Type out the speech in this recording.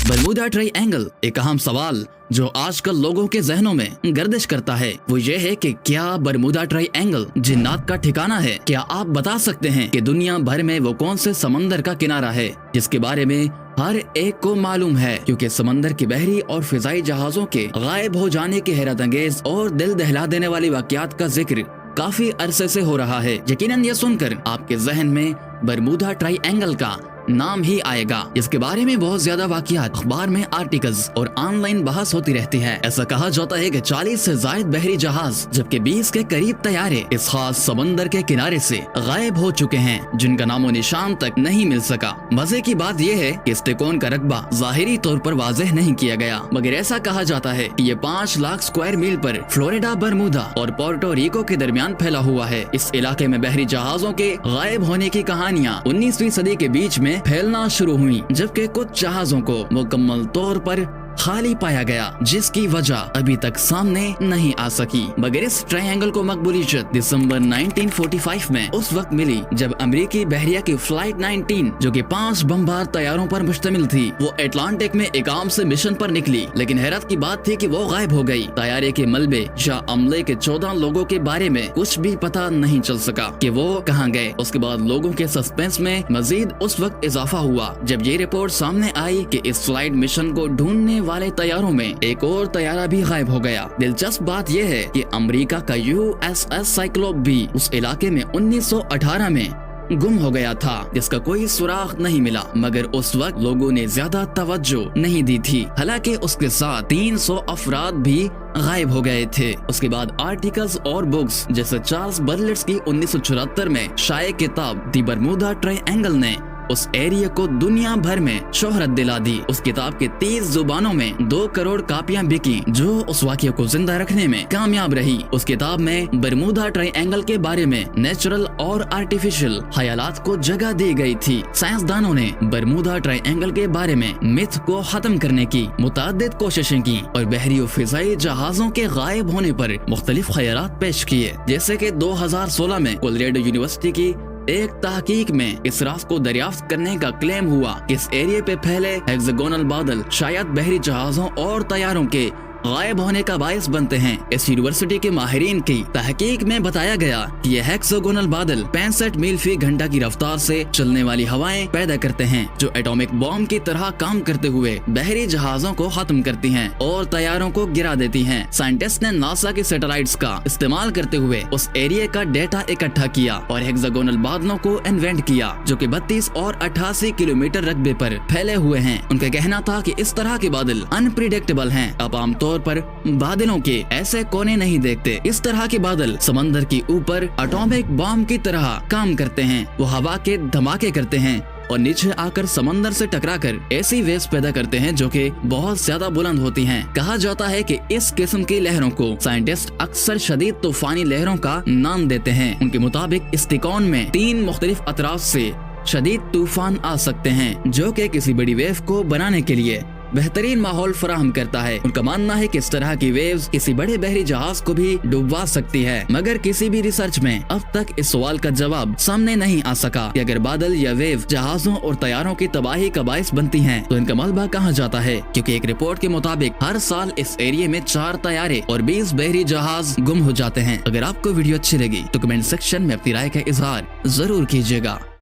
Bermuda triangle एक अहम सवाल जो आजकल लोगों के जहनों में गर्दिश करता है वो ये है कि क्या बरमूडा ट्रायंगल जिन्नात का ठिकाना है। क्या आप बता सकते हैं कि दुनिया भर में वो कौन से समंदर का किनारा है जिसके बारे में हर एक को मालूम है, क्योंकि समंदर की बहरी और फिजाई जहाजों के गायब हो जाने की हैरत अंगेज और दिल दहला देने वाली वाकयात का जिक्र काफी अरसे से हो रहा है। यकीनन ये सुनकर आपके जहन में बरमूडा ट्रायंगल का नाम ही आएगा, जिसके बारे में बहुत ज्यादा वाकयात, अखबार में आर्टिकल्स और ऑनलाइन बहस होती रहती है। ऐसा कहा जाता है कि 40 से ज्यादा बहरी जहाज जबकि 20 के करीब तैयारे इस खास समंदर के किनारे से गायब हो चुके हैं, जिनका नामो निशान तक नहीं मिल सका। मजे की बात यह है कि इस तिकोन का रकबा जाहिरी तौर पर वाज़ेह नहीं किया गया, मगर ऐसा कहा जाता है कि ये 5 लाख स्क्वायर मील पर फ्लोरिडा, बरमूडा और पोर्टो रिको के दरमियान फैला हुआ है। इस इलाके में बहरी जहाजों के गायब होने की कहानियाँ 19वीं सदी के बीच में फैलना शुरू हुई, जबकि कुछ जहाजों को मुकम्मल तौर पर खाली पाया गया, जिसकी वजह अभी तक सामने नहीं आ सकी। मगर इस ट्रायंगल को मकबूलियत दिसंबर 1945 में उस वक्त मिली जब अमेरिकी बहरिया की फ्लाइट 19 जो कि 5 बमबार तैयारों पर मुश्तमिल थी, वो अटलांटिक में एक आम से मिशन पर निकली। लेकिन हैरत की बात थी कि वो गायब हो गई। तैयारे के मलबे या अमले के 14 लोगों के बारे में कुछ भी पता नहीं चल सका कि वो कहाँ गए। उसके बाद लोगों के सस्पेंस में मजीद उस वक्त इजाफा हुआ जब ये रिपोर्ट सामने आई कि इस फ्लाइट मिशन को ढूंढने वाले तैयारों में एक और तैयारा भी गायब हो गया। दिलचस्प बात यह है कि अमेरिका का USS साइक्लोप भी उस इलाके में 1918 में गुम हो गया था, जिसका कोई सुराग नहीं मिला। मगर उस वक्त लोगों ने ज्यादा तवज्जो नहीं दी थी, हालांकि उसके साथ 300 अफराद भी गायब हो गए थे। उसके बाद आर्टिकल्स और बुक्स जैसे चार्ल्स बर्लेट्स की 1974 में शाये किताब दी बरमूडा ट्रायंगल ने उस एरिया को दुनिया भर में शोहरत दिला दी। उस किताब के 30 जुबानों में 2 करोड़ कापियां बिकी, जो उस वाक़या को जिंदा रखने में कामयाब रही। उस किताब में बरमूडा ट्रायंगल के बारे में नेचुरल और आर्टिफिशियल ख्यालात को जगह दी गई थी। साइंसदानों ने बरमूडा ट्रायंगल के बारे में मिथ को खत्म करने की मुतअद्दिद कोशिशें की और बहरी और फिजाई जहाजों के गायब होने पर मुख्तलिफ ख्यालात पेश किए। जैसे कि 2016 में कोलोराडो यूनिवर्सिटी की एक तहकीक में इस राज को दरियाफ्त करने का क्लेम हुआ कि इस एरिया पे फैले हेक्सागोनल बादल शायद बहरी जहाजों और तैयारों के गायब होने का बायस बनते हैं। इस यूनिवर्सिटी के माहिरीन की तहकीक में बताया गया कि ये हेक्सागोनल बादल 65 मील फी घंटा की रफ्तार से चलने वाली हवाएं पैदा करते हैं, जो एटॉमिक बॉम्ब की तरह काम करते हुए बहरी जहाजों को खत्म करती हैं और तैयारों को गिरा देती हैं। साइंटिस्ट ने नासा के सैटेलाइट्स का इस्तेमाल करते हुए उस एरिया का डेटा इकट्ठा किया और हेक्सागोनल बादलों को इन्वेंट किया, जो कि 32 और 88 किलोमीटर रकबे पर फैले हुए हैं। उनका कहना था कि इस तरह के बादल अनप्रिडिक्टेबल हैं। अब आमतौर पर बादलों के ऐसे कोने नहीं देखते। इस तरह के बादल समंदर के ऊपर एटॉमिक बॉम्ब की तरह काम करते हैं। वो हवा के धमाके करते हैं और नीचे आकर समंदर से टकराकर ऐसी वेव्स पैदा करते हैं जो कि बहुत ज्यादा बुलंद होती हैं। कहा जाता है कि इस किस्म की लहरों को साइंटिस्ट अक्सर शदीद तूफानी लहरों का नाम देते हैं। उनके मुताबिक इस तिकोन में 3 मुख्तलिफ अतराफ से शदीद तूफान आ सकते हैं, जो कि किसी बड़ी वेव को बनाने के लिए बेहतरीन माहौल फराहम करता है। उनका मानना है कि इस तरह की वेव्स किसी बड़े बहरी जहाज को भी डुबवा सकती है, मगर किसी भी रिसर्च में अब तक इस सवाल का जवाब सामने नहीं आ सका कि अगर बादल या वेव जहाजों और तैयारों की तबाही का बायस बनती हैं, तो इनका मलबा कहाँ जाता है। क्योंकि एक रिपोर्ट के मुताबिक हर साल इस एरिया में 4 तैयारे और 20 बहरी जहाज गुम हो जाते हैं। अगर आपको वीडियो अच्छी लगी तो कमेंट सेक्शन में अपनी राय का इजहार जरूर कीजिएगा।